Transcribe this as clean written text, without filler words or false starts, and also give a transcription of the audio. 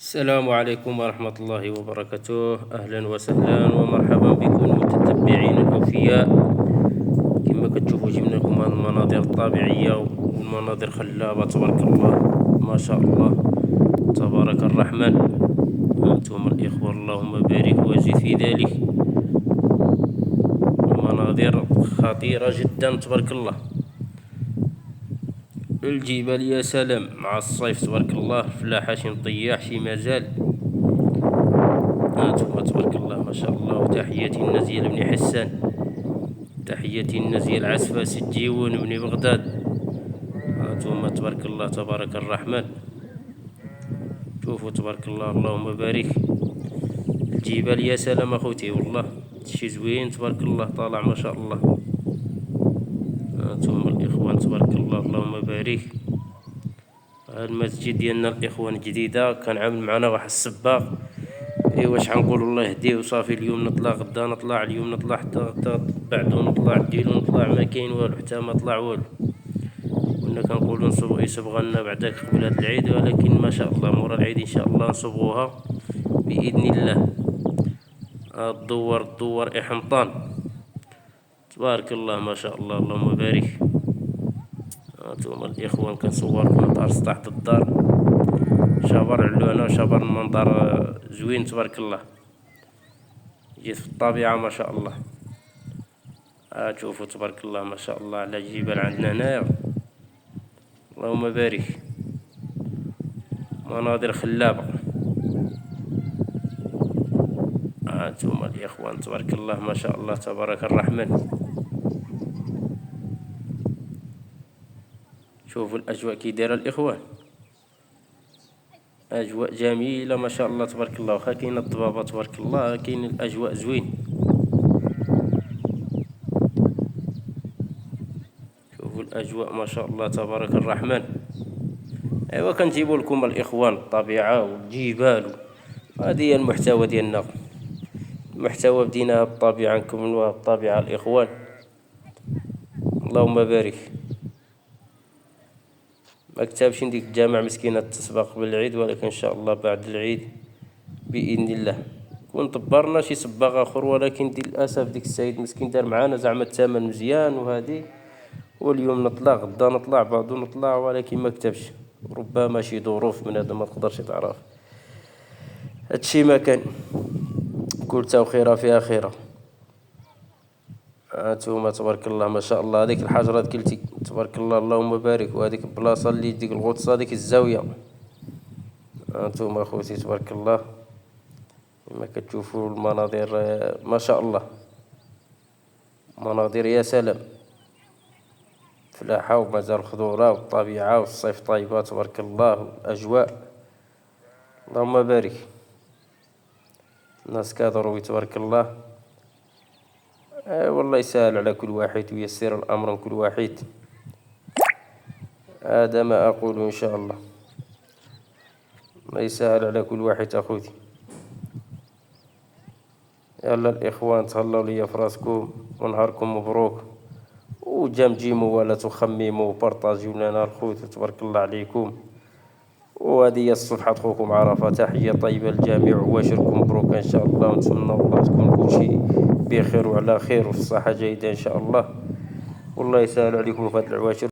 السلام عليكم ورحمة الله وبركاته. أهلا وسهلا ومرحبا بكم متتبعين الأوفياء. كما كتشوفوا جبنا لكم هذه المناظر الطبيعية والمناظر خلابة تبارك الله، ما شاء الله تبارك الرحمن. أنتم الإخوة اللهم بارك وزد في ذلك، مناظر خطيرة جدا تبارك الله. الجبال يا سلام مع الصيف تبارك الله، فلاحة شي مطيح شي مازال. هانتوما تبارك الله ما شاء الله. وتحياتي النزيل بن حسان، تحياتي النزيل عسفة سجيون بن بغداد. هانتوما تبارك الله تبارك الرحمن. شوفوا تبارك الله اللهم بارك. الجبال يا سلام اخوتي، والله شي زوين تبارك الله طالع ما شاء الله. هانتوما الاخوان تبارك الله اللهم بارك. هاد المسجد ديالنا الاخوان جديدة، كان عامل معنا واحد السباق. ايوا واش حنقولوا الله يهديه وصافي. اليوم نطلع غدا نطلع، اليوم نطلع حتى بعدو نطلع ديلو نطلع، ما كاين والو حتى ما طلع والو. كنا كنقولوا يصبغ لنا بعداك قبل هاد العيد، ولكن ما شاء الله مورا العيد ان شاء الله نصبغوها باذن الله. الدور احمطان تبارك الله ما شاء الله اللهم بارك. هانتوما الاخوان كنصوركم دار سطح الدار، شبر علونا شبر المنظر زوين تبارك الله. جيت في الطبيعة ما شاء الله. تشوفوا تبارك الله ما شاء الله على الجبال عندنا هنايا، اللهم بارك. مناظر خلابة. هانتوما الإخوان تبارك الله ما شاء الله تبارك الرحمن. شوفوا الأجواء كي دايرة الإخوان، أجواء جميلة ما شاء الله تبارك الله. واخا كاين الضبابة تبارك الله، كاين الأجواء زوين. شوفوا الأجواء ما شاء الله تبارك الرحمن. ايوا كنجيبوا لكم الإخوان الطبيعة والجبال، هذه هي المحتوى ديالنا. المحتوى بديناها بالطبيعة نكملوها بالطبيعة الإخوان، اللهم بارك. ما كتبش ديك الجامع مسكينة تسبق بالعيد، ولكن ان شاء الله بعد العيد باذن الله كون طبرنا شي سباق اخر. ولكن للاسف ديك السيد مسكين دار معانا زعما الثمن مزيان وهذه، واليوم نطلع غدا نطلع بعدو نطلع، ولكن ما كتبش. ربما شي ظروف من هذا ما تقدرش تعرف. هادشي ما كان، كل تا وخيرة فيها خيرة. هانتوما تبارك الله ما شاء الله. هذيك الحجرة كلتي تبارك الله اللهم بارك، وهذيك البلاصة اللي ديك الغطسة ديك الزاوية. هانتوما خوتي تبارك الله كما كتشوفوا المناظر ما شاء الله. مناظر يا سلام، فلاحة ومزال الخضورة والطبيعة والصيف طيبة تبارك الله، والأجواء اللهم بارك. الناس كادروي تبارك الله. والله يسهل على كل واحد ويسر الأمر لكل واحد، هذا ما أقول إن شاء الله. الله يسهل على كل واحد أخوتي. يلا الإخوان تهلاو ليا فراسكم، ونهاركم مبروك، وجمجموا ولا تخمموا وبارطاجيو لنا الخوت تبارك الله عليكم. وهذه هي الصفحة خوكم عرفة. تحية طيبة للجميع وواشركم مبروك إن شاء الله، ونتمنى الله تكون كلشي بخير وعلى خير وفي صحة جيدة إن شاء الله. والله يسهل عليكم في هاد العواشر.